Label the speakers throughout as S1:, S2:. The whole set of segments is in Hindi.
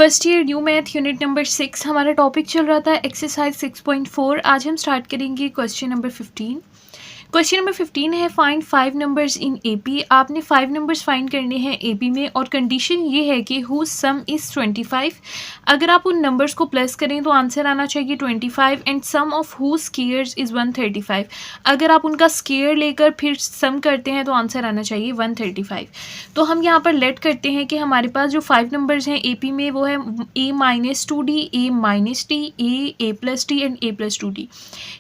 S1: First year new math unit number 6 हमारा टॉपिक चल रहा था एक्सरसाइज 6.4। आज हम स्टार्ट करेंगे क्वेश्चन नंबर 15। क्वेश्चन नंबर 15 है फाइंड 5 नंबर्स इन एपी। आपने 5 नंबर्स फाइंड करने हैं एपी में और कंडीशन ये है कि हुज सम इज़ 25। अगर आप उन नंबर्स को प्लस करें तो आंसर आना चाहिए 25 and sum of whose squares is 135। अगर आप उनका स्क्वायर लेकर फिर सम करते हैं तो आंसर आना चाहिए 135। तो हम यहाँ पर लेट करते हैं कि हमारे पास जो 5 नंबर्स हैं एपी में वो है a-2d, a-d, a+d and a+2d।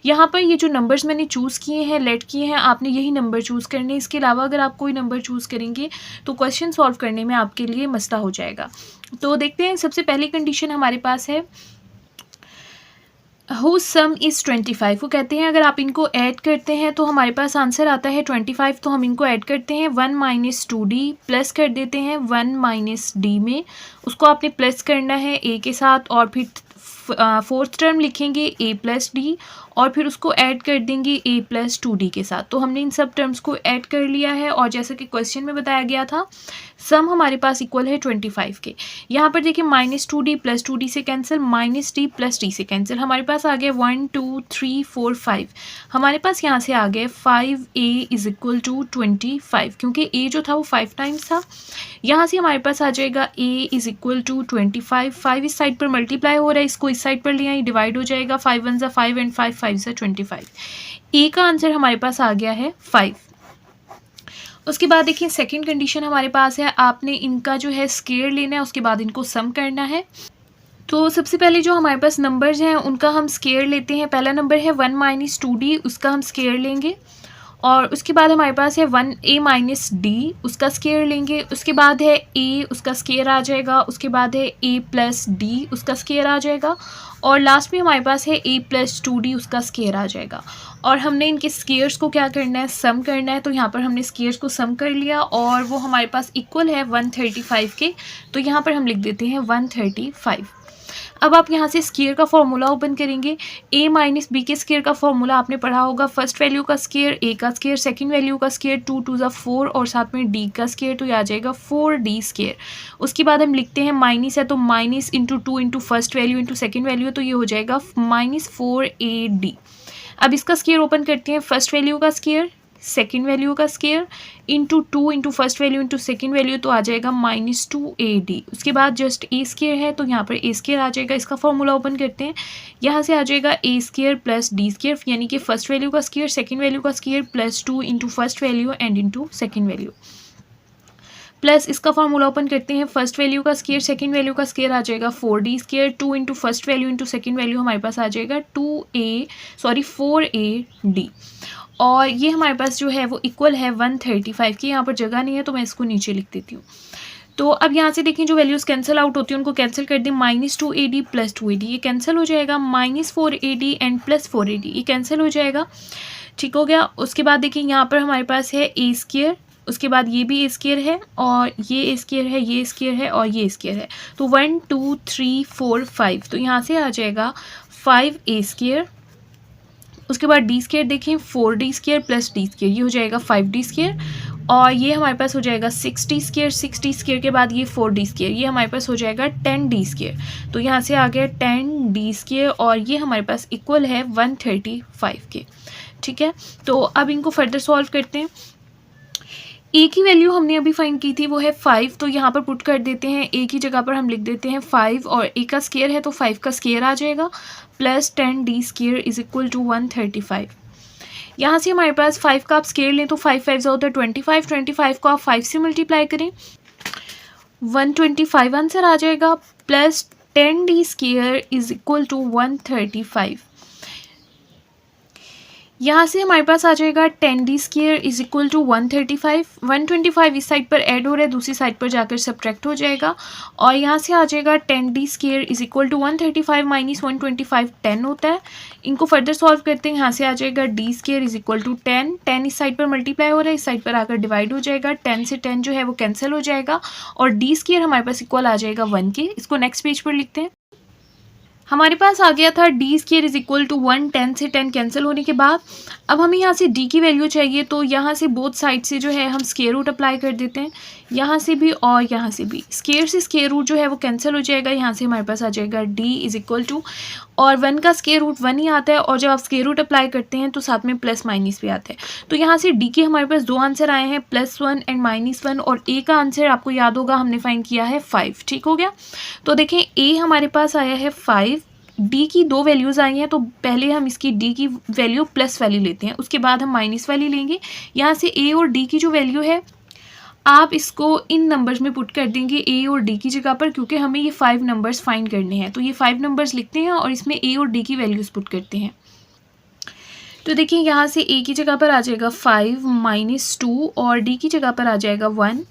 S1: यहाँ पर ये जो नंबर्स मैंने चूज़ किए हैं, लेट किए हैं, आपने यही नंबर चूज़ करने। इसके अलावा अगर आप कोई नंबर चूज़ करेंगे तो क्वेश्चन सॉल्व करने में आपके लिए मसला हो जाएगा। तो देखते हैं, सबसे पहली कंडीशन हमारे पास है हुज सम इज़ 25। वो कहते हैं अगर आप इनको ऐड करते हैं तो हमारे पास आंसर आता है 25। तो हम इनको ऐड करते हैं 1 - 2d प्लस कर देते हैं 1 - d में। उसको आपने प्लस करना है a के साथ और फिर फोर्थ टर्म लिखेंगे a+d और फिर उसको ऐड कर देंगे a+2d के साथ। तो हमने इन सब टर्म्स को ऐड कर लिया है और जैसे कि क्वेश्चन में बताया गया था सम हमारे पास इक्वल है 25 के। यहाँ पर देखिए -2d + 2d से कैंसिल, -d + d से कैंसिल। हमारे पास आ गया 1 2 3 4 5। हमारे पास यहाँ से आ गया 5a = 25 क्योंकि a जो था वो 5 टाइम्स था। यहाँ से हमारे पास आ जाएगा a = 25। 5 इस साइड पर मल्टीप्लाई हो रहा है, इसको इस साइड पर लिया, ये डिवाइड हो जाएगा। 5 1 = 5 एंड 5 5 = 25। a का आंसर हमारे पास आ गया है 5। उसके बाद देखिए सेकंड कंडीशन हमारे पास है, आपने इनका जो है स्क्वायर लेना है, उसके बाद इनको सम करना है। तो सबसे पहले जो हमारे पास नंबर्स हैं उनका हम स्क्वायर लेते हैं। पहला नंबर है 1 - 2d, उसका हम स्क्वायर लेंगे और उसके बाद हमारे पास है a - d, उसका स्क्वायर लेंगे। उसके बाद है a, उसका स्क्वायर आ जाएगा। उसके बाद है a+d, उसका स्क्वायर आ जाएगा और लास्ट में हमारे पास है a+2d, उसका स्क्वायर आ जाएगा। और हमने इनके स्क्वायर्स को क्या करना है, सम करना है। तो यहाँ पर हमने स्क्वायर्स को सम कर लिया और वो हमारे पास इक्वल है 135 के। तो यहाँ पर हम लिख देते हैं 135। अब आप यहाँ से स्क्वायर का फॉर्मूला ओपन करेंगे। a - b के स्क्वायर का फॉर्मूला आपने पढ़ा होगा। फर्स्ट वैल्यू का स्क्वायर a का स्क्वायर, सेकंड वैल्यू का स्क्वायर 2 2 = 4 और साथ में d का स्क्वायर, तो ये आ जाएगा 4d²। उसके बाद हम लिखते हैं माइनस है तो minus into 2 into first value into second value, तो ये हो जाएगा -4ad। अब इसका स्क्वायर ओपन करते हैं। फर्स्ट वैल्यू का स्क्वायर, सेकेंड वैल्यू का square into 2 into first value into second value, तो आ जाएगा -2ad। उसके बाद जस्ट a² है तो यहाँ पर a² आ जाएगा। इसका फॉर्मूला ओपन करते हैं। यहाँ से आ जाएगा a² + d² यानी कि फर्स्ट वैल्यू का स्क्वायर, सेकेंड वैल्यू का square +2 into first value and into second value plus इसका फॉर्मूला ओपन करते हैं। फर्स्ट वैल्यू का स्क्वायर, सेकंड वैल्यू का स्क्वायर आ जाएगा 4d², 2 into first value into second value हमारे पास आ जाएगा 4ad और ये हमारे पास जो है वो इक्वल है 135 की। यहाँ पर जगह नहीं है तो मैं इसको नीचे लिख देती हूँ। तो अब यहाँ से देखें जो वैल्यूज़ कैंसिल आउट होती हैं उनको कैंसिल कर दें। -2ad + 2ad ये कैंसिल हो जाएगा। -4ad एंड +4ad ये कैंसिल हो जाएगा। ठीक हो गया। उसके बाद देखिए यहाँ पर हमारे पास है a², उसके बाद ये भी a² है और ये a² है, ये a² है और ये a² है। तो 1 2 3 4 5, तो यहाँ से आ जाएगा 5a²। उसके बाद d² देखें 4d² + d², ये हो जाएगा 5d² और ये हमारे पास हो जाएगा 6d²। 6d² के बाद ये 4d², ये हमारे पास हो जाएगा 10d²। तो यहाँ से आ गया 10d² और ये हमारे पास इक्वल है 135 के। ठीक है, तो अब इनको फर्दर सॉल्व करते हैं। a की वैल्यू हमने अभी फाइंड की थी वो है 5, तो यहाँ पर पुट कर देते हैं। a की जगह पर हम लिख देते हैं 5 और a का स्क्वायर है तो 5 का स्क्वायर आ जाएगा प्लस 10d² = 135। यहाँ से हमारे पास 5 का आप स्क्वायर लें तो 5 5 होता है 25। 25 को आप 5 से मल्टीप्लाई करें 125 आंसर आ जाएगा प्लस 10d² = 135। यहाँ से हमारे पास आ जाएगा 10d² = 135। 125 इस साइड पर ऐड हो रहा है, दूसरी साइड पर जाकर सब्ट्रैक्ट हो जाएगा और यहाँ से आ जाएगा 10d² = 135 - 125 10 होता है। इनको फर्दर सॉल्व करते हैं। यहाँ से आ जाएगा d² = 10। 10 इस साइड पर मल्टीप्लाई हो रहा है, इस साइड पर आकर डिवाइड हो जाएगा। 10 से 10 जो है वो कैंसिल हो जाएगा और d² हमारे पास इक्वल आ जाएगा 1 के। इसको नेक्स्ट पेज पर लिखते हैं। हमारे पास आ गया था D square is equal to 1, 10 से 10 कैंसिल होने के बाद अब हमें यहाँ से डी की वैल्यू चाहिए, तो यहाँ से बोथ साइड से जो है हम स्क्वायर रूट अप्लाई कर देते हैं, यहाँ से भी और यहाँ से भी। स्क्वायर से स्क्वायर रूट जो है वो कैंसिल हो जाएगा, यहाँ से हमारे पास आ जाएगा डी इज इक्वल टू, और 1 का स्क्वायर रूट 1 ही आता है, और जब आप स्क्वायर रूट अप्लाई करते हैं तो साथ में प्लस माइनस भी आता है। तो यहाँ से डी के हमारे पास दो आंसर आए हैं, +1 एंड -1, और ए का आंसर आपको याद होगा हमने फाइंड किया है 5। ठीक हो गया। तो देखें ए हमारे पास आया है 5, डी की दो वैल्यूज़ आई हैं, तो पहले हम इसकी डी की वैल्यू प्लस वैल्यू लेते हैं, उसके बाद हम माइनस वैल्यू लेंगे। यहाँ से ए और डी की जो वैल्यू है आप इसको इन नंबर्स में पुट कर देंगे ए और डी की जगह पर, क्योंकि हमें ये 5 नंबर्स फाइंड करने हैं। तो ये 5 नंबर्स लिखते हैं और इसमें ए और डी की वैल्यूज़ पुट करते हैं। तो देखिए यहाँ से ए की जगह पर आ जाएगा 5 -2 और डी की जगह पर आ जाएगा 1।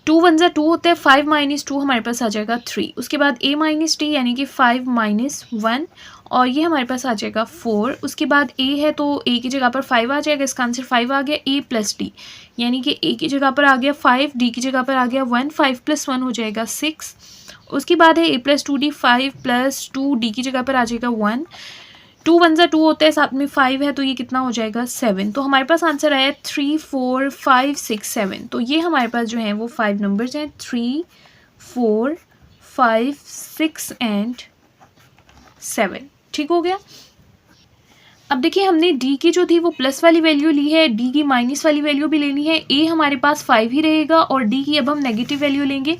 S1: 2 1 2 होता है, 5 -2 हमारे पास आ जाएगा 3। उसके बाद a - d यानी कि 5 - 1 और ये हमारे पास आ जाएगा 4। उसके बाद a है तो a की जगह पर 5 आ जाएगा, इसका आंसर 5 आ गया। a + d यानी कि a की जगह पर आ गया 5, d की जगह पर आ गया 1, 5 + 1 हो जाएगा 6। उसके बाद है a + 2d, 5 + 2 d की जगह पर आ जाएगा 1। 2 1 2 होता है, साथ में 5 है तो ये कितना हो जाएगा 7। तो हमारे पास आंसर आया 3 4 5 6 7। तो ये हमारे पास जो है वो 5 नंबर्स हैं, 3 4 5 6 एंड 7। ठीक हो गया। अब देखिए हमने डी की जो थी वो प्लस वाली वैल्यू ली है, डी की माइनस वाली वैल्यू भी लेनी है। ए हमारे पास 5 ही रहेगा और डी की अब हम नेगेटिव वैल्यू लेंगे।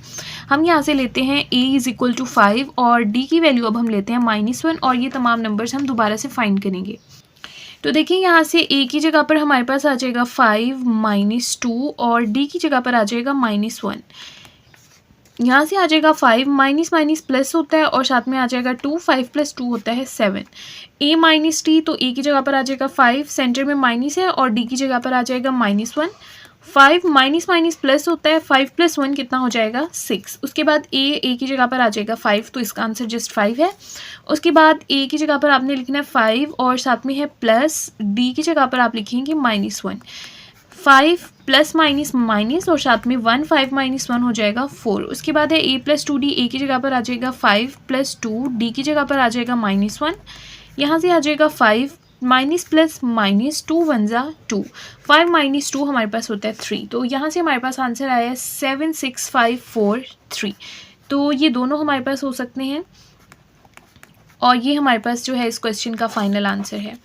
S1: हम यहाँ से लेते हैं a इज़ इक्वल टू 5 और d की वैल्यू अब हम लेते हैं -1 और ये तमाम नंबर्स हम दोबारा से फाइंड करेंगे। तो देखिए यहाँ से a की जगह पर हमारे पास आ जाएगा 5 -2 और d की जगह पर आ जाएगा -1। यहाँ से आ जाएगा 5 माइनस प्लस होता है और साथ में आ जाएगा 2, 5 + 2 होता है 7। a - d तो a की जगह पर आ जाएगा 5, सेंटर में माइनस है, और d की जगह पर आ जाएगा -1। 5 माइनस प्लस होता है, 5 + 1 कितना हो जाएगा 6। उसके बाद a की जगह पर आ जाएगा 5, तो इसका आंसर जस्ट 5 है। उसके बाद a की जगह पर आपने लिखना है 5 और साथ में है प्लस, d की जगह पर आप लिखेंगे -1। 5 प्लस माइनस माइनस और साथ में 1, 5 - 1 हो जाएगा 4। उसके बाद है a + 2d, a की जगह पर आ जाएगा 5 + 2, d की जगह पर आ जाएगा -1। यहाँ से आ जाएगा 5 माइनस प्लस माइनस 2 1 2, 5 - 2 हमारे पास होता है 3। तो यहाँ से हमारे पास आंसर आया है 7 6 5 4 3। तो ये दोनों हमारे पास हो सकते हैं और ये हमारे पास जो है इस क्वेश्चन का फाइनल आंसर है।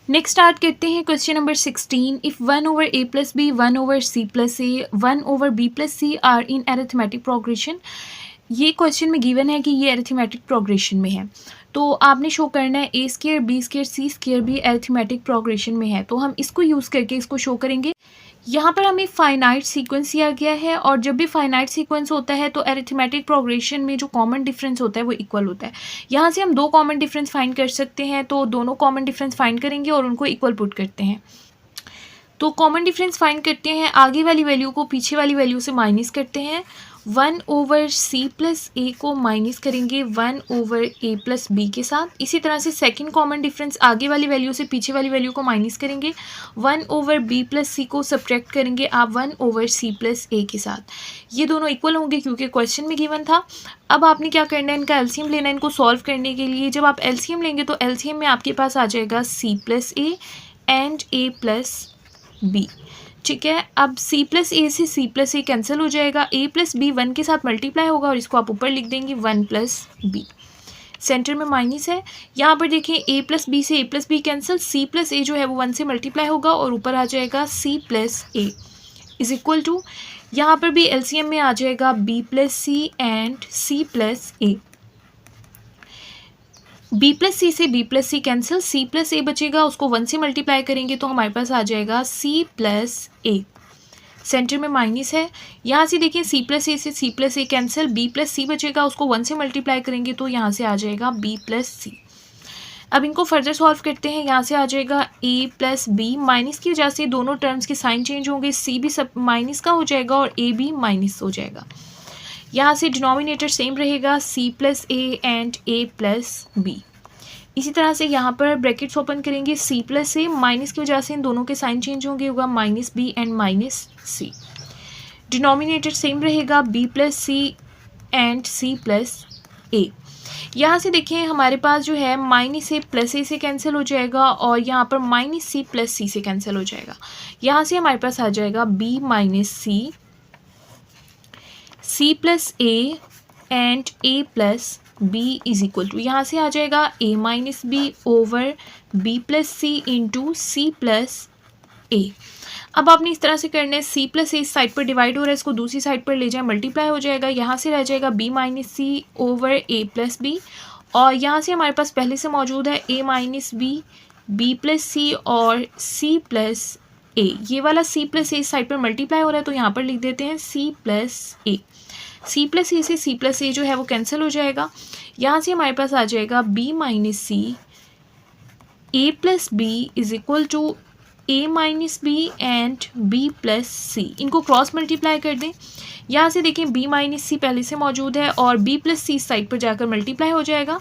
S1: नेक्स्ट स्टार्ट करते हैं question number 16। If 1/a + b, 1/c + a, 1/b + c are in arithmetic progression. ये क्वेश्चन में गिवन है कि ये अरिथमेटिक प्रोग्रेशन में है, तो आपने शो करना है a² b² c² भी अरिथमेटिक प्रोग्रेशन में है। तो हम इसको यूज़ करके इसको शो करेंगे। यहाँ पर हमें फाइनाइट सीक्वेंस दिया गया है और जब भी फाइनाइट सीक्वेंस होता है तो अरिथमेटिक प्रोग्रेशन में जो कॉमन डिफरेंस होता है वो इक्वल होता है। यहाँ से हम दो कॉमन डिफरेंस फाइंड कर सकते हैं, तो दोनों कॉमन डिफरेंस फाइंड करेंगे और उनको इक्वल पुट करते हैं। तो कॉमन डिफरेंस फाइंड करते हैं, आगे वाली वैल्यू को पीछे वाली वैल्यू से माइनस करते हैं। 1/c + a को माइनस करेंगे 1/a + b के साथ। इसी तरह से सेकंड कॉमन डिफरेंस, आगे वाली वैल्यू से पीछे वाली वैल्यू को माइनस करेंगे। 1/b + c को सब्ट्रैक्ट करेंगे आप 1/c + a के साथ। ये दोनों इक्वल होंगे क्योंकि क्वेश्चन में गिवन था। अब आपने क्या करना है, इनका एलसीएम लेना है इनको सॉल्व करने के लिए। जब आप एलसीएम लेंगे तो एलसीएम में आपके पास आ जाएगा c + a and a + b। ठीक है, अब c + a से c + a कैंसिल हो जाएगा, a + b 1 के साथ मल्टीप्लाई होगा और इसको आप ऊपर लिख देंगे 1 + b। सेंटर में माइनस है, यहाँ पर देखें a + b से a + b cancel, c + a जो है वो 1 से मल्टीप्लाई होगा और ऊपर आ जाएगा c + a is equal to, यहाँ पर भी एलसीएम में आ जाएगा b + c and c + a। b + c से b + c cancel, c + a बचेगा, उसको 1 से मल्टीप्लाई करेंगे तो हमारे पास आ जाएगा c + a। सेंटर में माइनस है, यहाँ से देखिए c + a से c + a cancel, b + c बचेगा, उसको 1 से मल्टीप्लाई करेंगे तो यहाँ से आ जाएगा b + c। अब इनको फर्दर सॉल्व करते हैं। यहाँ से आ जाएगा a + b, माइनस की वजह से दोनों टर्म्स के साइन चेंज होंगे, c भी सब माइनस का हो जाएगा और a भी माइनस हो जाएगा। यहाँ से डिनोमिनेटर सेम रहेगा c + a and a + b। इसी तरह से यहाँ पर ब्रैकेट्स ओपन करेंगे, c + a, माइनस की वजह से इन दोनों के साइन चेंज होंगे, होगा -b एंड -c। डिनोमिनेटर सेम रहेगा b + c and c + a। यहाँ से देखें हमारे पास जो है माइनस ए प्लस ए से कैंसिल हो जाएगा और यहाँ पर माइनस सी प्लस सी से कैंसिल हो जाएगा। यहाँ से हमारे पास आ जाएगा B minus C plus A and A plus B is equal to, यहाँ से आ जाएगा A minus B over B plus C into C plus A. अब आपने इस तरह से करना है, सी प्लस ए इस साइड पर डिवाइड हो रहा है, इसको दूसरी साइड पर ले जाए, मल्टीप्लाई हो जाएगा। यहाँ से रह जाएगा बी माइनस सी ओवर ए प्लस बी और यहाँ से हमारे पास पहले से मौजूद है ए माइनस बी प्लस सी और सी प्लस ए। ये वाला सी प्लस ए इस साइड पर मल्टीप्लाई हो रहा है तो यहाँ पर लिख देते हैं सी प्लस ए। सी प्लस ए से सी प्लस ए जो है वो कैंसिल हो जाएगा। यहाँ से हमारे पास आ जाएगा B minus C A plus B is equal to A minus B and B plus C. इनको क्रॉस मल्टीप्लाई कर दें। यहाँ से देखें बी माइनस सी पहले से मौजूद है और बी प्लस सी साइड पर जाकर मल्टीप्लाई हो जाएगा।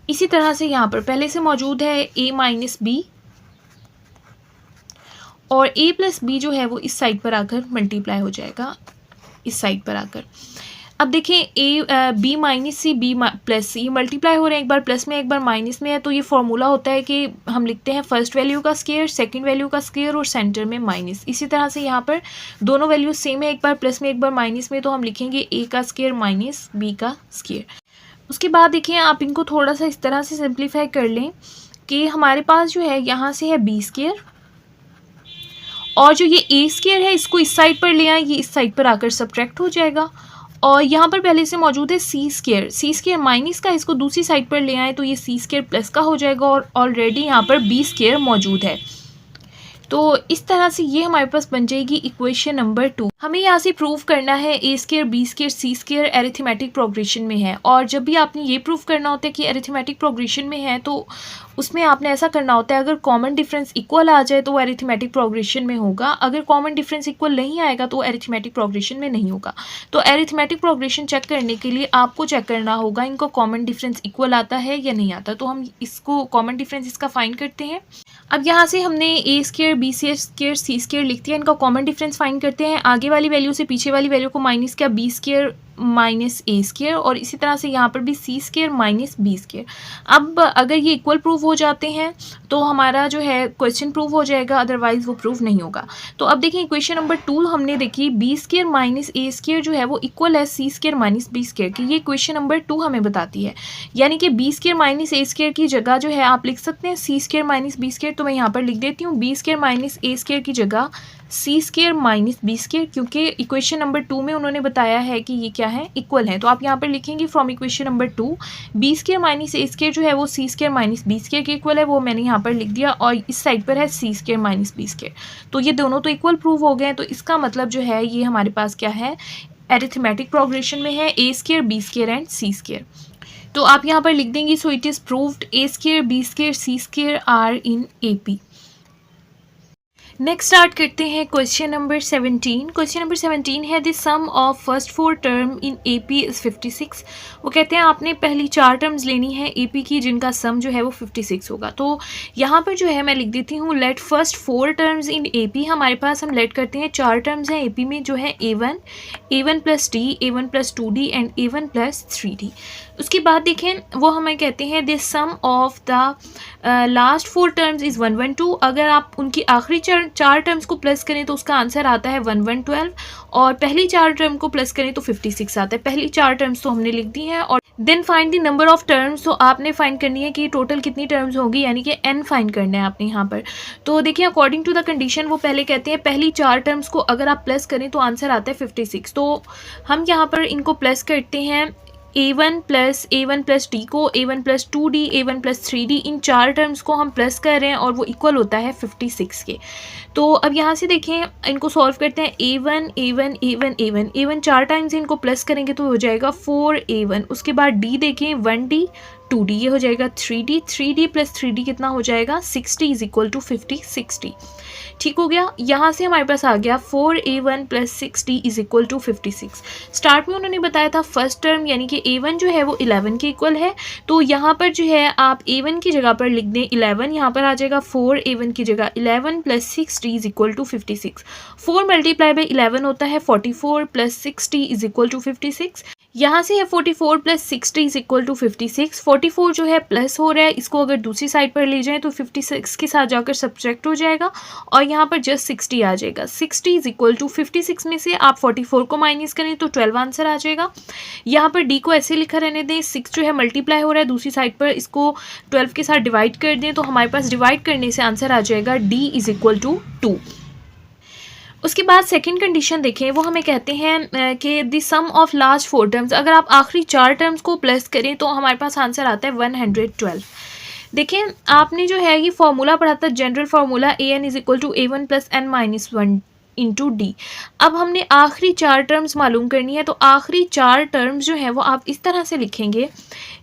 S1: इसी तरह से यहाँ पर पहले से मौजूद है ए माइनस बी और ए प्लस बी जो है वो इस साइड पर आकर मल्टीप्लाई हो जाएगा, इस साइड पर आकर। अब देखें B minus C B plus C multiply हो रहे हैं, एक बार प्लस में एक बार माइनस में है, तो ये फॉर्मूला होता है कि हम लिखते हैं फर्स्ट वैल्यू का स्क्वायर, सेकंड वैल्यू का स्क्वायर और सेंटर में माइनस। इसी तरह से यहाँ पर दोनों वैल्यू सेम है, एक बार प्लस में एक बार माइनस में, तो हम लिखेंगे ए का स्क्वायर माइनस बी का स्क्वायर। उसके बाद देखिए आप इनको थोड़ा सा इस तरह से सिंप्लीफाई कर लें कि हमारे पास जो है यहाँ से है बी स्क्वायर और जो ये ए स्क्वायर है इसको इस साइड पर ले आए, ये इस साइड पर आकर सब्ट्रैक्ट हो जाएगा और यहाँ पर पहले से मौजूद है सी स्क्वायर माइनस का, इसको दूसरी साइड पर ले आए तो ये सी स्क्वायर प्लस का हो जाएगा और ऑलरेडी यहाँ पर बी स्क्वायर मौजूद है। तो इस तरह से ये हमारे पास बन जाएगी इक्वेशन नंबर 2। हमें यहाँ से प्रूव करना है A square B square C square arithmetic progression में है और जब भी आपने ये प्रूव करना होता है कि एरिथमेटिक प्रोग्रेशन में है तो उसमें आपने ऐसा करना होता है, अगर कॉमन डिफरेंस इक्वल आ जाए तो वो एरिथमेटिक प्रोग्रेशन में होगा, अगर कॉमन डिफरेंस इक्वल नहीं आएगा तो एरिथमेटिक प्रोग्रेशन में नहीं होगा। तो एरिथमेटिक प्रोग्रेशन चेक करने के लिए आपको चेक करना होगा इनको कॉमन डिफरेंस इक्वल आता है या नहीं आता। तो हम इसको कॉमन डिफरेंस इसका फाइंड करते हैं। अब यहाँ से हमने ए square B square C square लिख दिया, इनका कॉमन डिफरेंस फाइंड करते हैं। आगे वाली वैल्यू से पीछे वाली वैल्यू को माइनस किया, B square minus A square और इसी तरह से यहाँ पर भी सी स्क्वायर माइनस बी स्क्वायर। अब अगर ये इक्वल प्रूव हो जाते हैं तो हमारा जो है क्वेश्चन प्रूव हो जाएगा, अदरवाइज वो प्रूव नहीं होगा। तो अब देखिए इक्वेशन नंबर 2 हमने देखी B square minus A square जो है वो इक्वल है सी स्क्वायर माइनस बी स्क्वायर की, ये इक्वेशन नंबर 2 हमें बताती है। यानी कि B square minus A square की जगह जो है आप लिख सकते हैं सी स्क्वायर माइनस बी स्क्वायर। तो मैं यहाँ पर लिख देती हूँ B square minus A square की जगह सी स्क्वायर माइनस बी स्क्वायर, क्योंकि इक्वेशन नंबर 2 में उन्होंने बताया है कि ये क्या है, इक्वल है। तो आप यहाँ पर लिखेंगे from equation number 2 B square minus A square जो है वो C square minus B square के इक्वल है, वो मैंने यहाँ पर लिख दिया और इस साइड पर है सी स्क्वायर माइनस बी स्क्वायर। तो ये दोनों तो इक्वल प्रूव हो गए, तो इसका मतलब जो है ये हमारे पास क्या है, एरिथमेटिक प्रोग्रेशन में है A square B square and C square. तो आप यहाँ पर लिख देंगे so it is proved A square B square C square are in AP. Next start करते हैं क्वेश्चन नंबर 17। क्वेश्चन नंबर 17 है the sum of first 4 term in AP is 56। वो कहते हैं आपने पहली 4 टर्म्स लेनी है एपी की जिनका सम जो है वो 56 होगा। तो यहाँ पर जो है मैं लिख देती हूँ let first 4 terms in AP. हमारे पास हम लेट करते हैं 4 टर्म्स हैं एपी में जो है a1 प्लस डी, a1 plus 2d and a1 plus 3d। उसके बाद देखें वो हमें कहते हैं this sum of the last 4 terms is 112। अगर आप उनकी आखिरी 4 टर्म्स को प्लस करें तो उसका आंसर आता है 1112 और पहली 4 टर्म को प्लस करें तो 56 आता है। पहली 4 टर्म्स तो हमने लिख दी हैं और then find the number of terms. तो आपने फाइंड करनी है कि टोटल कितनी टर्म्स होगी, यानी कि n फाइंड करना है आपने यहाँ पर। तो देखिए अकॉर्डिंग टू द कंडीशन वो पहले कहते हैं पहली 4 टर्म्स को अगर आप प्लस करें तो आंसर आता है 56। तो हम यहाँ पर इनको प्लस करते हैं a1 प्लस डी को, a1 plus 2d, a1 plus 3d, इन 4 टर्म्स को हम प्लस कर रहे हैं और वो इक्वल होता है 56 के। तो अब यहाँ से देखें इनको सॉल्व करते हैं a1 4 टाइम्स इनको प्लस करेंगे तो हो जाएगा 4a1। उसके बाद d देखें 1d 2d, ये हो जाएगा 3d प्लस 3d कितना हो जाएगा 60 इज इक्वल टू 50 60। ठीक हो गया। यहाँ से हमारे पास आ गया 4a1 plus 6d is equal to 56। Start में उन्होंने बताया था फर्स्ट टर्म यानी कि a1 जो है वो 11 के इक्वल है, तो यहाँ पर जो है आप a1 की जगह पर लिख दें 11, यहाँ पर आ जाएगा 4a1 की जगह 11 plus 6d is equal to 56। 4 multiply by 11 होता है 44 plus 6d is equal to 56। यहाँ से है 44 प्लस 60 इज इक्वल टू 56। 44 जो है प्लस हो रहा है, इसको अगर दूसरी साइड पर ले जाएं तो 56 के साथ जाकर सब्ट्रैक्ट हो जाएगा और यहाँ पर जस्ट 60 आ जाएगा। 60 इज इक्वल टू 56 में से आप 44 को माइनस करें तो 12 आंसर आ जाएगा। यहाँ पर डी को ऐसे लिखा रहने दें, 6 जो है मल्टीप्लाई हो रहा है, दूसरी साइड पर इसको 12 के साथ डिवाइड कर दें तो हमारे पास डिवाइड करने से आंसर आ जाएगा डी इज इक्वल टू 2। उसके बाद सेकंड कंडीशन देखें, वो हमें कहते हैं कि the sum of last 4 terms, अगर आप आखिरी 4 टर्म्स को प्लस करें तो हमारे पास आंसर आता है 112। देखें आपने जो है ये फार्मूला पढ़ा था, general formula A N is equal to A1 + n-1 into D. अब हमने आखिरी 4 टर्म्स मालूम करनी है, तो आखिरी 4 टर्म्स जो है वो आप इस तरह से लिखेंगे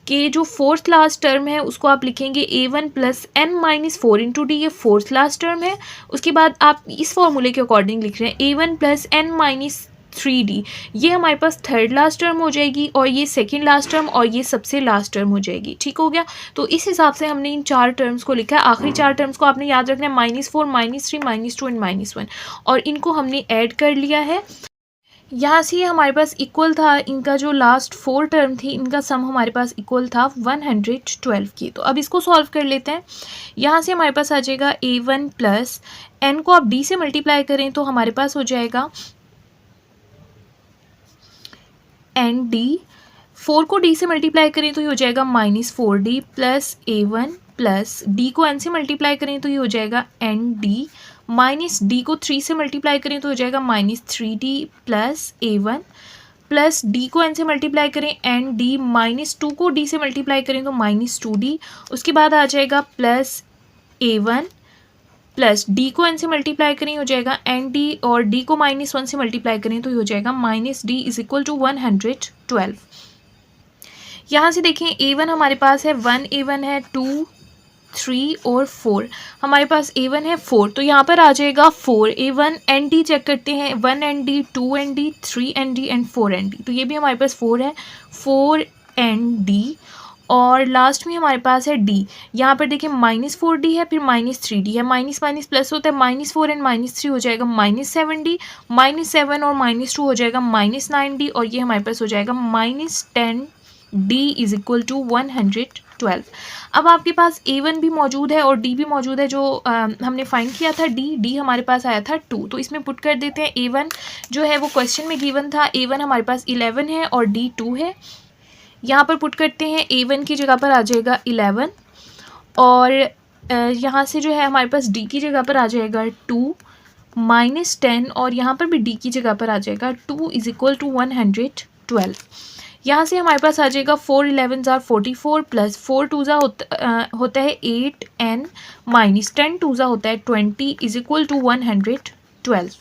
S1: कि जो फोर्थ लास्ट टर्म है उसको आप लिखेंगे A1 + n-4 इंटू डी, ये फोर्थ लास्ट टर्म है। उसके बाद आप इस फॉर्मूले के अकॉर्डिंग लिख रहे हैं A1 + n-3d, ये हमारे पास थर्ड लास्ट टर्म हो जाएगी और ये सेकंड लास्ट टर्म और ये सबसे लास्ट टर्म हो जाएगी। ठीक हो गया, तो इस हिसाब से हमने इन 4 टर्म्स को लिखा है। आखिरी 4 टर्म्स को आपने याद रखना है -4, -3, -2 एंड -1, और इनको हमने ऐड कर लिया है। यहाँ से हमारे पास इक्वल था, इनका जो लास्ट 4 टर्म थी इनका सम हमारे पास इक्वल था 112 की। तो अब इसको सॉल्व कर लेते हैं। यहाँ से हमारे पास आ जाएगा A1 + n को आप d से मल्टीप्लाई करें तो हमारे पास हो जाएगा ND, 4 को d से मल्टीप्लाई करें तो ये हो जाएगा -4d + A1 प्लस d को n से मल्टीप्लाई करें तो ये हो जाएगा ND, माइनस d को 3 से मल्टीप्लाई करें तो हो जाएगा -3d + A1, प्लस d को n से मल्टीप्लाई करें ND, -2 को d से मल्टीप्लाई करें तो -2d, उसके बाद आ जाएगा प्लस A1, प्लस d को n से मल्टीप्लाई करें हो जाएगा ND, और d को -1 से मल्टीप्लाई करें तो ये हो जाएगा -d इज इक्वल टू 112। यहाँ से देखें A1 हमारे पास है 1 A1 है, 2, 3 और 4, हमारे पास A1 है 4, तो यहाँ पर आ जाएगा 4 A1, ND चेक करते हैं 1 ND, 2 ND, 3 ND and 4 ND, तो ये भी हमारे पास 4 है, 4 ND, और लास्ट में हमारे पास है D। यहाँ पर देखिए -4D है, फिर -3D है, माइनस माइनस प्लस होता है, -4 एंड -3 हो जाएगा -7D, -7 और -2 हो जाएगा -9D, और ये हमारे पास हो जाएगा -10D इज इक्वल टू 112। अब आपके पास A1 भी मौजूद है और D भी मौजूद है, जो हमने फाइंड किया था D हमारे पास आया था 2, तो इसमें पुट कर देते हैं। A1 जो है वो क्वेश्चन में गिवन था, A1 हमारे पास 11 है और D 2 है, यहाँ पर पुट करते हैं। A1 की जगह पर आ जाएगा 11 और यहाँ से जो है हमारे पास D की जगह पर आ जाएगा 2 -10, और यहाँ पर भी D की जगह पर आ जाएगा 2 इज इक्वल टू 112। यहाँ से हमारे पास आ जाएगा 4 11s are 44 प्लस 4 2s होता है 8 n माइनस 10 2s होता है 20 इज इक्वल टू 112।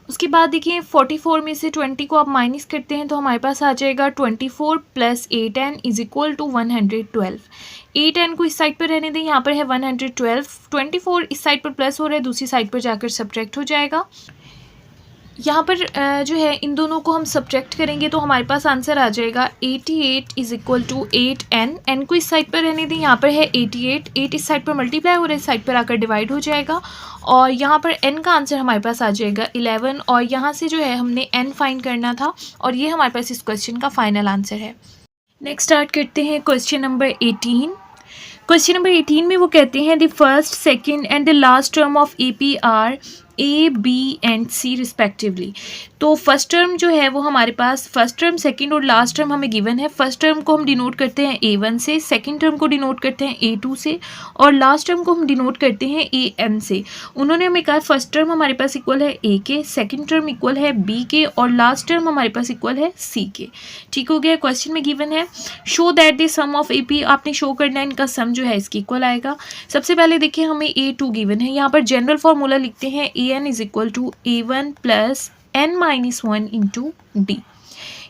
S1: उसके बाद देखिए 44 में से 20 को आप माइनस करते हैं तो हमारे पास आ जाएगा 24 plus 8n is equal to 112। 8n को इस साइड पर रहने दें, यहाँ पर है 112, 24 इस साइड पर प्लस हो रहा है, दूसरी साइड पर जाकर सब्ट्रैक्ट हो जाएगा। यहाँ पर जो है इन दोनों को हम सब्ट्रैक्ट करेंगे तो हमारे पास आंसर आ जाएगा 88 is equal to 8n। n को इस साइड पर रहने दें, यहाँ पर है 88, 8 इस साइड पर मल्टीप्लाई हो रहा है, इस साइड पर आकर डिवाइड हो जाएगा, और यहाँ पर n का आंसर हमारे पास आ जाएगा 11, और यहाँ से जो है हमने n फाइंड करना था, और ये हमारे पास इस क्वेश्चन का फाइनल आंसर है। नेक्स्ट स्टार्ट करते हैं क्वेश्चन नंबर 18। क्वेश्चन नंबर 18 में वो कहते हैं the first, second and the last term of AP are A, B एंड C रिस्पेक्टिवली। तो फर्स्ट टर्म जो है वो हमारे पास, फर्स्ट टर्म, सेकंड और लास्ट टर्म हमें गिवन है। फर्स्ट टर्म को हम डिनोट करते हैं A1 से, सेकंड टर्म को डिनोट करते हैं A2 से, और लास्ट टर्म को हम डिनोट करते हैं AN से। उन्होंने हमें कहा फर्स्ट टर्म हमारे पास इक्वल है A के, सेकंड टर्म इक्वल है B के, और लास्ट टर्म हमारे पास इक्वल है C के। ठीक हो गया, क्वेश्चन में गिवन है show that the sum of AP, आपने शो करना है इनका सम जो है इसकी इक्वल आएगा। सबसे पहले देखिए हमें A2 गिवन है, यहाँ पर जनरल फॉर्मूला लिखते हैं AN is equal to A1 + n-1 into D।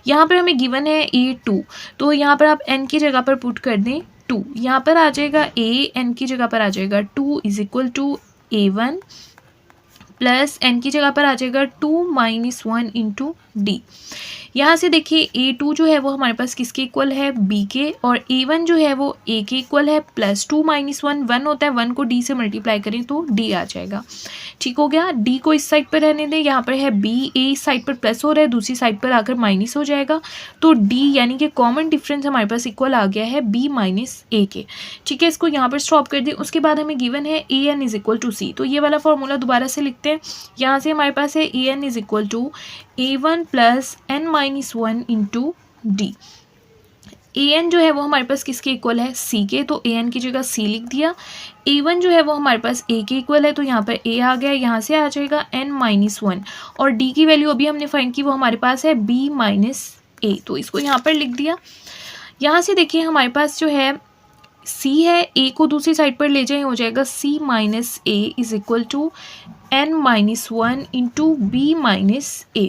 S1: यहाँ पर हमें गिवन है A2, तो यहाँ पर आप n की जगह पर पुट कर दें 2, यहाँ पर आ जाएगा A, n की जगह पर आ जाएगा 2 is equal to A1 plus N की जगह पर आ जाएगा 2 माइनस 1 इंटू डी। यहाँ से देखिए A2 जो है वो हमारे पास किसके इक्वल है, B के, और A1 जो है वो A के इक्वल है। प्लस 2 माइनस 1 1 होता है, 1 को D से मल्टीप्लाई करें तो D आ जाएगा। ठीक हो गया। D को इस साइड पर रहने दें, यहाँ पर है B, A इस साइड पर प्लस हो रहा है, दूसरी साइड पर आकर माइनस हो जाएगा, तो D यानी कि कॉमन डिफरेंस हमारे पास इक्वल आ गया है B माइनस A के। ठीक है, इसको यहाँ पर स्टॉप कर दें। उसके बाद हमें गिवन है AN is equal to C, तो ये वाला फॉर्मूला दोबारा से लिखते हैं। यहाँ से हमारे पास है AN is equal to A1 plus n minus 1 into D. AN जो है वो हमारे पास किसके इक्वल है, C के, तो AN की जगह C लिख दिया। A1 जो है वो हमारे पास A के इक्वल है, तो यहाँ पर A आ गया, यहाँ से आ जाएगा n माइनस 1, और D की वैल्यू अभी हमने फाइंड की, वो हमारे पास है B माइनस A, तो इसको यहाँ पर लिख दिया। यहाँ से देखिए हमारे पास जो है C है, A को दूसरी साइड पर ले जाए, हो जाएगा C minus A is equal to n minus 1 into B minus A।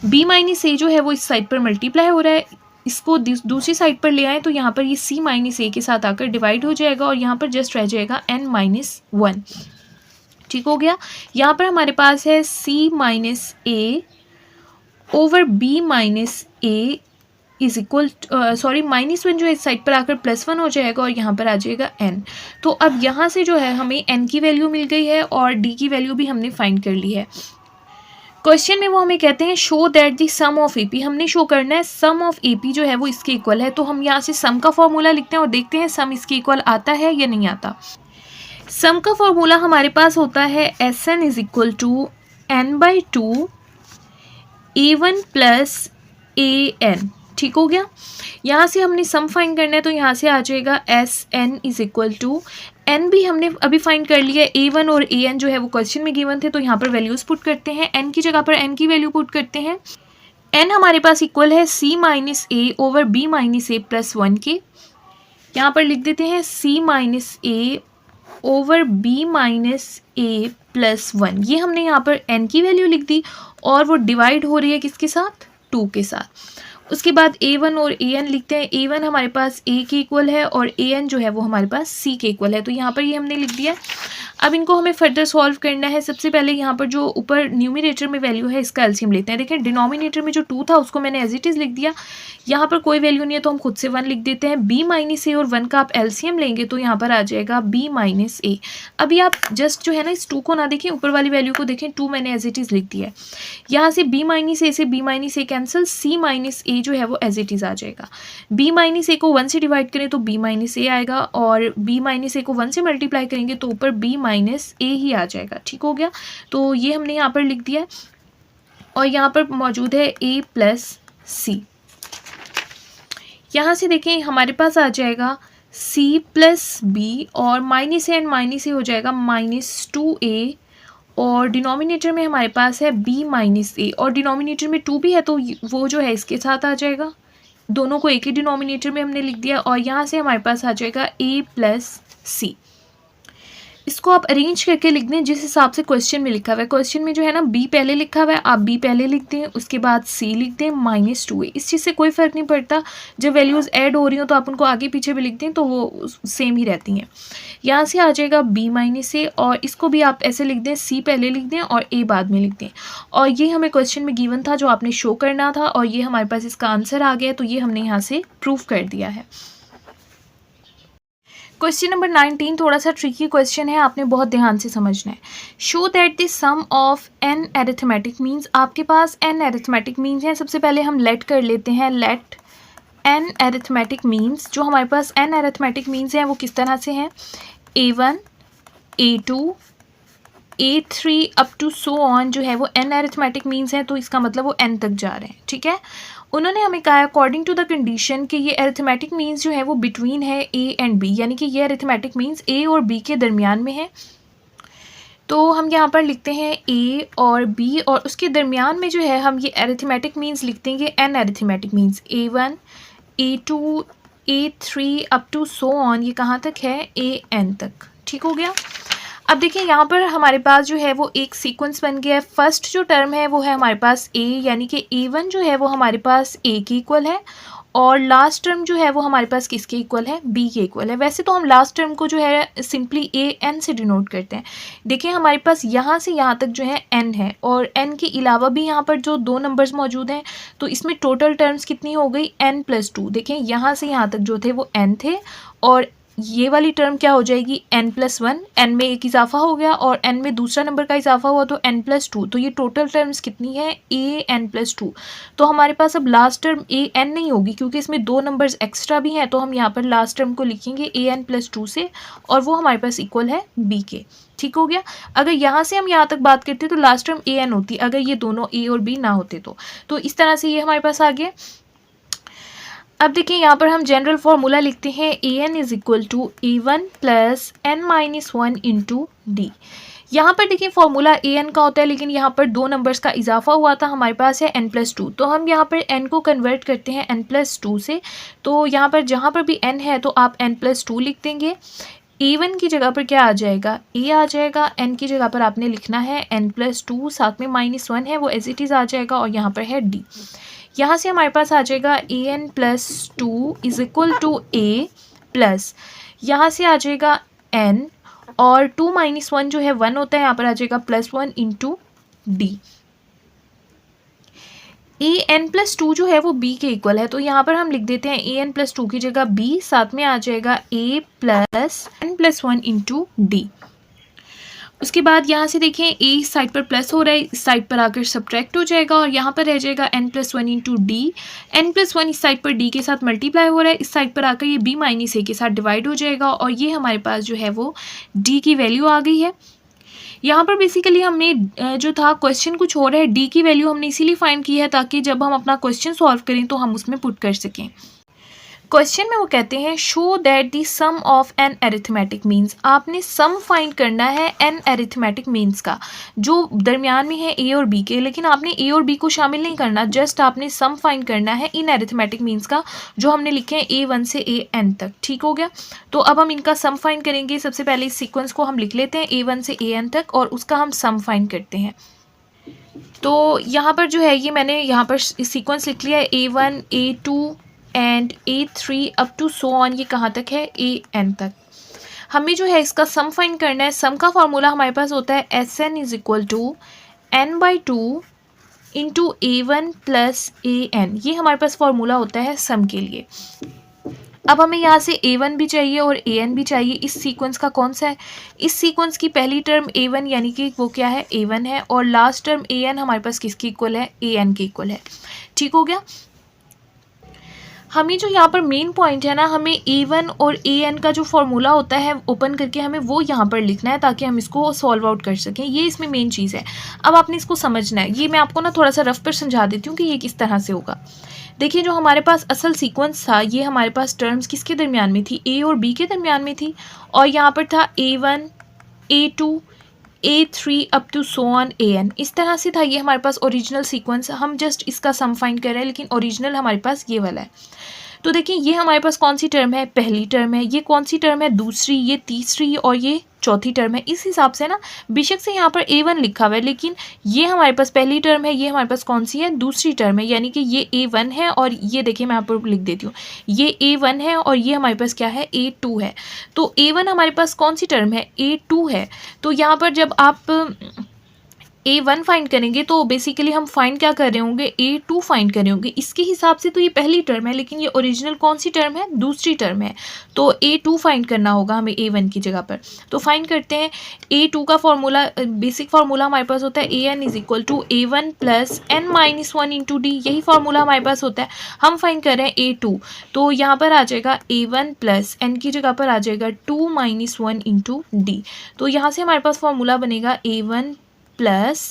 S1: B minus A जो है वो इस साइड पर मल्टीप्लाई हो रहा है, इसको दूसरी साइड पर ले आए तो यहाँ पर ये C माइनस A के साथ आकर डिवाइड हो जाएगा, और यहाँ पर जस्ट रह जाएगा n माइनस 1। ठीक हो गया। यहाँ पर हमारे पास है C minus A over B minus A is equal sorry minus 1 जो है इस साइड पर आकर प्लस 1 हो जाएगा, और यहाँ पर आ जाएगा n। तो अब यहाँ से जो है हमें n की वैल्यू मिल गई है और d की वैल्यू भी हमने फाइंड कर ली है। क्वेश्चन में वो हमें कहते हैं show that the sum of AP, हमने शो करना है सम ऑफ AP जो है वो इसके इक्वल है, तो हम यहाँ से सम का फॉर्मूला लिखते हैं और देखते हैं सम इसके इक्वल आता है या नहीं आता। सम का फॉर्मूला हमारे पास होता है SN is equal to n/2 A1 plus AN। ठीक हो गया। यहाँ से हमने सम फाइंड करना है, तो यहाँ से आ जाएगा SN is equal to, n भी हमने अभी फाइंड कर लिया है, A1 और AN जो है वो क्वेश्चन में गिवन थे, तो यहाँ पर वैल्यूज पुट करते हैं, n की जगह पर n की वैल्यू पुट करते हैं। n हमारे पास इक्वल है C minus A over B minus A plus 1 के। यहाँ पर लिख देते हैं C minus A over B minus A plus 1, ये हमने यहाँ पर n की वैल्यू लिख दी, और वो डिवाइड हो रही है किसके साथ, 2 के साथ। उसके बाद A1 और AN लिखते हैं। A1 हमारे पास A के इक्वल है और AN जो है वो हमारे पास C के इक्वल है, तो यहाँ पर ये हमने लिख दिया। अब इनको हमें फर्दर सॉल्व करना है। सबसे पहले यहाँ पर जो ऊपर न्यूमरेटर में वैल्यू है इसका एलसीएम लेते हैं। देखें डिनोमिनेटर में जो 2 था उसको मैंने एज इट इज़ लिख दिया, यहाँ पर कोई वैल्यू नहीं है तो हम खुद से 1 लिख देते हैं। B माइनस A और 1 का आप एलसीएम लेंगे तो यहाँ पर आ जाएगा B माइनस A। अभी आप जस्ट जो है ना इस 2 को ना देखें, ऊपर वाली वैल्यू को देखें, 2 मैंने एज इट इज़ लिख दिया है। यहाँ से B माइनस A से B minus A cancel, C minus A जो है वो एज इट इज़ आ जाएगा। B माइनस A को 1 से डिवाइड करें तो B माइनस A आएगा, और B माइनस A को 1 से मल्टीप्लाई करेंगे तो ऊपर B माइनस A ही आ जाएगा। ठीक हो गया, तो ये हमने यहाँ पर लिख दिया है, और यहाँ पर मौजूद है A प्लस C। यहाँ से देखें हमारे पास आ जाएगा C प्लस B, और minus A and minus A हो जाएगा माइनस 2A, और डिनोमिनेटर में हमारे पास है B माइनस A, और डिनोमिनेटर में 2 भी है तो वो जो है इसके साथ आ जाएगा। दोनों को एक ही डिनोमिनेटर में हमने लिख दिया, और यहाँ से हमारे पास आ जाएगा A प्लस C। इसको आप अरेंज करके लिख दें जिस हिसाब से क्वेश्चन में लिखा हुआ है। क्वेश्चन में जो है ना B पहले लिखा हुआ है, आप B पहले लिख दें, उसके बाद C लिख दें माइनस 2A। इस चीज़ से कोई फ़र्क नहीं पड़ता, जब वैल्यूज़ ऐड हो रही हो तो आप उनको आगे पीछे भी लिख दें तो वो सेम ही रहती हैं। यहाँ से आ जाएगा B माइनस A, और इसको भी आप ऐसे लिख दें, C पहले लिख दें और A बाद में लिख दें। और ये हमें क्वेश्चन में गिवन था जो आपने शो करना था, और ये हमारे पास इसका आंसर आ गया, तो ये हमने यहाँ से प्रूव कर दिया है। क्वेश्चन नंबर 19 थोड़ा सा ट्रिकी क्वेश्चन है, आपने बहुत ध्यान से समझना है। Show that the sum of n arithmetic means, आपके पास n अरिथमेटिक मीन्स हैं। सबसे पहले हम लेट कर लेते हैं, लेट n अरिथमेटिक मीन्स। जो हमारे पास n अरिथमेटिक मीन्स हैं वो किस तरह से हैं, A1 A2 A3 up to so on जो है वो n अरिथमेटिक मीन्स हैं, तो इसका मतलब वो n तक जा रहे हैं। ठीक है, उन्होंने हमें कहा अकॉर्डिंग टू द कंडीशन कि ये अरिथमेटिक मीन्स जो है वो बिटवीन है A एंड B, यानी कि ये अरिथमेटिक मीन्स A और B के दरमियान में है। तो हम यहाँ पर लिखते हैं A और B, और उसके दरमियान में जो है हम ये अरिथमेटिक मीन्स लिखते हैं, ये n arithmetic means A1 A2 A3 up to so on, ये कहाँ तक है, AN तक। ठीक हो गया। अब देखिए यहाँ पर हमारे पास जो है वो एक सीक्वेंस बन गया है। फर्स्ट जो टर्म है वो है हमारे पास A, यानी कि A1 जो है वो हमारे पास A के इक्वल है, और लास्ट टर्म जो है वो हमारे पास किसके इक्वल है, बी के इक्वल है। वैसे तो हम लास्ट टर्म को जो है सिंपली ए एन से डिनोट करते हैं। देखिए हमारे पास यहाँ से यहाँ तक जो है एन है और एन के अलावा भी यहाँ पर जो दो नंबर्स मौजूद हैं, तो इसमें टोटल टर्म्स कितनी हो गई, एन प्लस टू। देखें यहाँ से यहाँ तक जो थे वो एन थे और ये वाली टर्म क्या हो जाएगी, n प्लस वन। एन में एक इजाफा हो गया और n में दूसरा नंबर का इजाफा हुआ तो n प्लस टू। तो ये टोटल टर्म्स कितनी है, a n प्लस टू। तो हमारे पास अब लास्ट टर्म a n नहीं होगी क्योंकि इसमें दो नंबर्स एक्स्ट्रा भी हैं, तो हम यहाँ पर लास्ट टर्म को लिखेंगे a n प्लस टू से और वो हमारे पास इक्वल है b के। ठीक हो गया। अगर यहाँ से हम यहाँ तक बात करते तो लास्ट टर्म a n होती अगर ये दोनों a और b ना होते तो इस तरह से ये हमारे पास आ गया। अब देखिए यहाँ पर हम जनरल फार्मूला लिखते हैं A N is equal to A one plus N minus one into D. यहाँ पर देखिए फार्मूला ए एन का होता है लेकिन यहाँ पर दो नंबर्स का इजाफा हुआ था, हमारे पास है एन प्लस टू। तो हम यहाँ पर एन को कन्वर्ट करते हैं एन प्लस टू से। तो यहाँ पर जहाँ पर भी एन है तो आप एन प्लस टू लिख देंगे। ए वन की जगह पर क्या आ जाएगा, ए आ जाएगा। एन की जगह पर आपने लिखना है एन प्लस टू, साथ में माइनस वन है वो एज इट इज़ आ जाएगा और यहाँ पर है डी। यहाँ से हमारे पास आ जाएगा A N plus two is equal to A plus यहाँ से आ जाएगा एन और टू माइनस वन जो है वन होता है, यहाँ पर आ जाएगा plus one into D. A N plus to जो है वो बी के इक्वल है, तो यहाँ पर हम लिख देते हैं ए एन प्लस टू की जगह बी, साथ में आ जाएगा A plus N plus one into D. उसके बाद यहाँ से देखें ए इस साइड पर प्लस हो रहा है, इस साइड पर आकर सब्ट्रैक्ट हो जाएगा और यहाँ पर रह जाएगा N plus one into D. N plus one इस साइड पर डी के साथ मल्टीप्लाई हो रहा है, इस साइड पर आकर ये बी माइनस ए के साथ डिवाइड हो जाएगा और ये हमारे पास जो है वो डी की वैल्यू आ गई है। यहाँ पर बेसिकली हमने जो था क्वेश्चन कुछ और है, डी की वैल्यू हमने इसीलिए फाइंड की है ताकि जब हम अपना क्वेश्चन सॉल्व करें तो हम उसमें पुट कर सकें। क्वेश्चन में वो कहते हैं show that the sum of N arithmetic means. आपने सम फाइंड करना है एन अरिथमेटिक मीन्स का जो दरमियान में है ए और बी के, लेकिन आपने ए और बी को शामिल नहीं करना, जस्ट आपने सम फाइंड करना है इन अरिथमेटिक मीन्स का जो हमने लिखे हैं ए वन से ए एन तक। ठीक हो गया। तो अब हम इनका सम फाइंड करेंगे। सबसे पहले इस सीक्वेंस को हम लिख लेते हैं ए वन से ए एन तक और उसका हम सम फाइंड करते हैं। तो यहाँ पर जो है ये मैंने यहाँ पर सीक्वेंस लिख लिया है A one A two and A3 up to so on, ये कहाँ तक है AN तक। हमें जो है इसका सम फाइंड करना है। सम का फार्मूला हमारे पास होता है SN is equal to n by two into A1 plus AN। ये हमारे पास फार्मूला होता है सम के लिए। अब हमें यहाँ से A1 भी चाहिए और AN भी चाहिए। इस सीक्वेंस का कौन सा है, इस सीक्वेंस की पहली टर्म A1 यानी कि वो क्या है A1 है और लास्ट टर्म AN हमारे पास किसकी इक्वल है, AN के इक्वल है। ठीक हो गया। हमें जो यहाँ पर मेन पॉइंट है ना, हमें A1 और AN का जो फार्मूला होता है ओपन करके हमें वो यहाँ पर लिखना है ताकि हम इसको सॉल्व आउट कर सकें। ये इसमें मेन चीज़ है। अब आपने इसको समझना है। ये मैं आपको ना थोड़ा सा रफ पर समझा देती हूँ कि ये किस तरह से होगा। देखिए जो हमारे पास असल सीक्वेंस था ये हमारे पास टर्म्स किसके दरमियान में थी, A और B के दरमियान में थी और यहाँ पर था A1 A2 A3 up to so on AN। इस तरह से था ये हमारे पास ओरिजिनल सीक्वेंस। हम जस्ट इसका सम फाइंड कर रहे हैं लेकिन ओरिजिनल हमारे पास ये वाला है। तो देखिए ये हमारे पास कौन सी टर्म है, पहली टर्म है। ये कौन सी टर्म है, दूसरी, ये तीसरी और ये चौथी टर्म है। इस हिसाब से ना बेशक से यहाँ पर A1 लिखा हुआ है लेकिन ये हमारे पास पहली टर्म है, ये हमारे पास कौन सी है, दूसरी टर्म है। यानी कि ये A1 है और ये देखिए मैं यहाँ पर लिख देती हूँ, ये A1 है और ये हमारे पास क्या है, A2 है। तो A1 हमारे पास कौन सी टर्म है, A2 है। तो यहाँ पर जब आप A1 फाइंड करेंगे तो बेसिकली हम फाइंड क्या कर रहे होंगे, A2 फाइंड कर रहे होंगे। इसके हिसाब से तो ये पहली टर्म है लेकिन ये ओरिजिनल कौन सी टर्म है, दूसरी टर्म है। तो A2 फाइंड करना होगा हमें A1 की जगह पर। तो फाइंड करते हैं। A2 का फार्मूला, बेसिक फार्मूला हमारे पास होता है AN is equal to A1 plus N minus one into D. यही फार्मूला हमारे पास होता है। हम फाइंड कर रहे हैं A2, तो यहाँ पर आ जाएगा A1 प्लस N की जगह पर आ जाएगा 2 माइनस वन इंटू डी। तो यहाँ से हमारे पास फार्मूला बनेगा A1 plus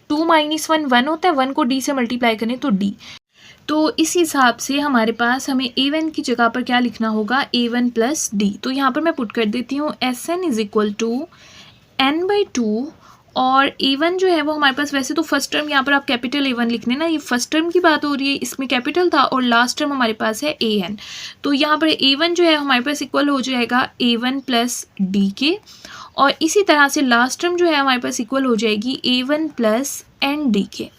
S1: 2 minus one, one होता है, वन को डी से मल्टीप्लाई करें तो डी। तो इस हिसाब से हमारे पास हमें A1 की जगह पर क्या लिखना होगा, A1 प्लस डी। तो यहाँ पर मैं पुट कर देती हूँ SN is equal to n by two और A1 जो है वो हमारे पास, वैसे तो फर्स्ट टर्म यहाँ पर आप कैपिटल A1 लिखने ना, ये फर्स्ट टर्म की बात हो रही है, इसमें कैपिटल था और लास्ट टर्म हमारे पास है AN। तो यहाँ पर A1 जो है हमारे पास इक्वल हो जाएगा A1 प्लस डी के और इसी तरह से लास्ट टर्म जो है हमारे पास इक्वल हो जाएगी A1 प्लस एन डी के।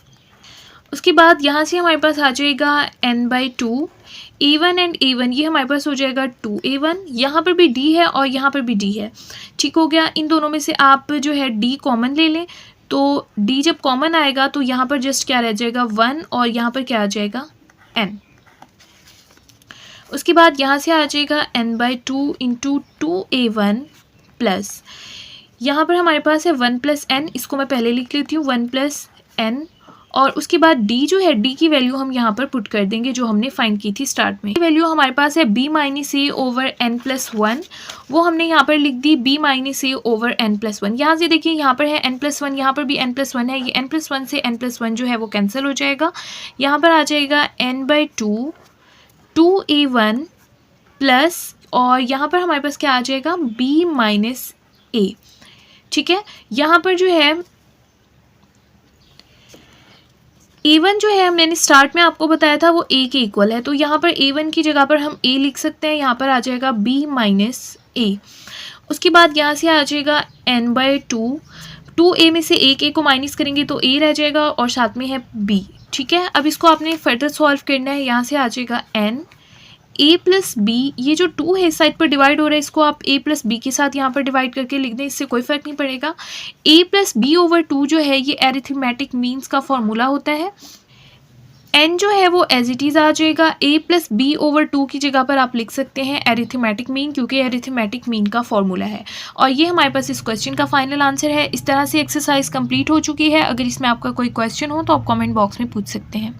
S1: उसके बाद यहाँ से हमारे पास आ जाएगा n/2 a1 एंड a1, ये हमारे पास हो जाएगा 2a1। यहाँ पर भी d है और यहाँ पर भी d है, ठीक हो गया। इन दोनों में से आप जो है d कॉमन ले लें, तो d जब कॉमन आएगा तो यहाँ पर जस्ट क्या रह जाएगा 1 और यहाँ पर क्या आ जाएगा n। उसके बाद यहाँ से आ जाएगा n/2 इंटू 2a1 प्लस यहाँ पर हमारे पास है 1 + n, इसको मैं पहले लिख लेती हूँ 1 + n। और उसके बाद d जो है d की वैल्यू हम यहाँ पर पुट कर देंगे जो हमने फाइंड की थी स्टार्ट में। वैल्यू हमारे पास है b - a/n+1, वो हमने यहाँ पर लिख दी b - a/n+1। यहाँ से देखिए यहाँ पर है n+1, यहाँ पर भी n+1 है, ये n+1 से n+1 जो है वो कैंसिल हो जाएगा। यहाँ पर आ जाएगा n/2 2a1 प्लस और यहाँ पर हमारे पास क्या आ जाएगा b - a, ठीक है। यहाँ पर जो है a1 जो है मैंने स्टार्ट में आपको बताया था वो a के इक्वल है, तो यहाँ पर a1 की जगह पर हम a लिख सकते हैं, यहाँ पर आ जाएगा b - a। उसके बाद यहाँ से आ जाएगा n/2, 2a में से एक a को माइनस करेंगे तो a रह जाएगा और साथ में है b, ठीक है। अब इसको आपने फर्दर सॉल्व करना है, यहाँ से आ जाएगा n a + b, ये जो 2 है इस साइड पर डिवाइड हो रहा है, इसको आप a + b के साथ यहाँ पर डिवाइड करके लिख दें, इससे कोई फ़र्क नहीं पड़ेगा। a + b/2 जो है ये एरिथमेटिक मीन्स का फॉर्मूला होता है। n जो है वो एज इट इज़ आ जाएगा, a + b/2 की जगह पर आप लिख सकते हैं एरिथमेटिक मीन, क्योंकि एरिथमेटिक मीन का फॉर्मूला है। और ये हमारे पास इस क्वेश्चन का फाइनल आंसर है। इस तरह से एक्सरसाइज कंप्लीट हो चुकी है। अगर इसमें आपका कोई क्वेश्चन हो तो आप कमेंट बॉक्स में पूछ सकते हैं।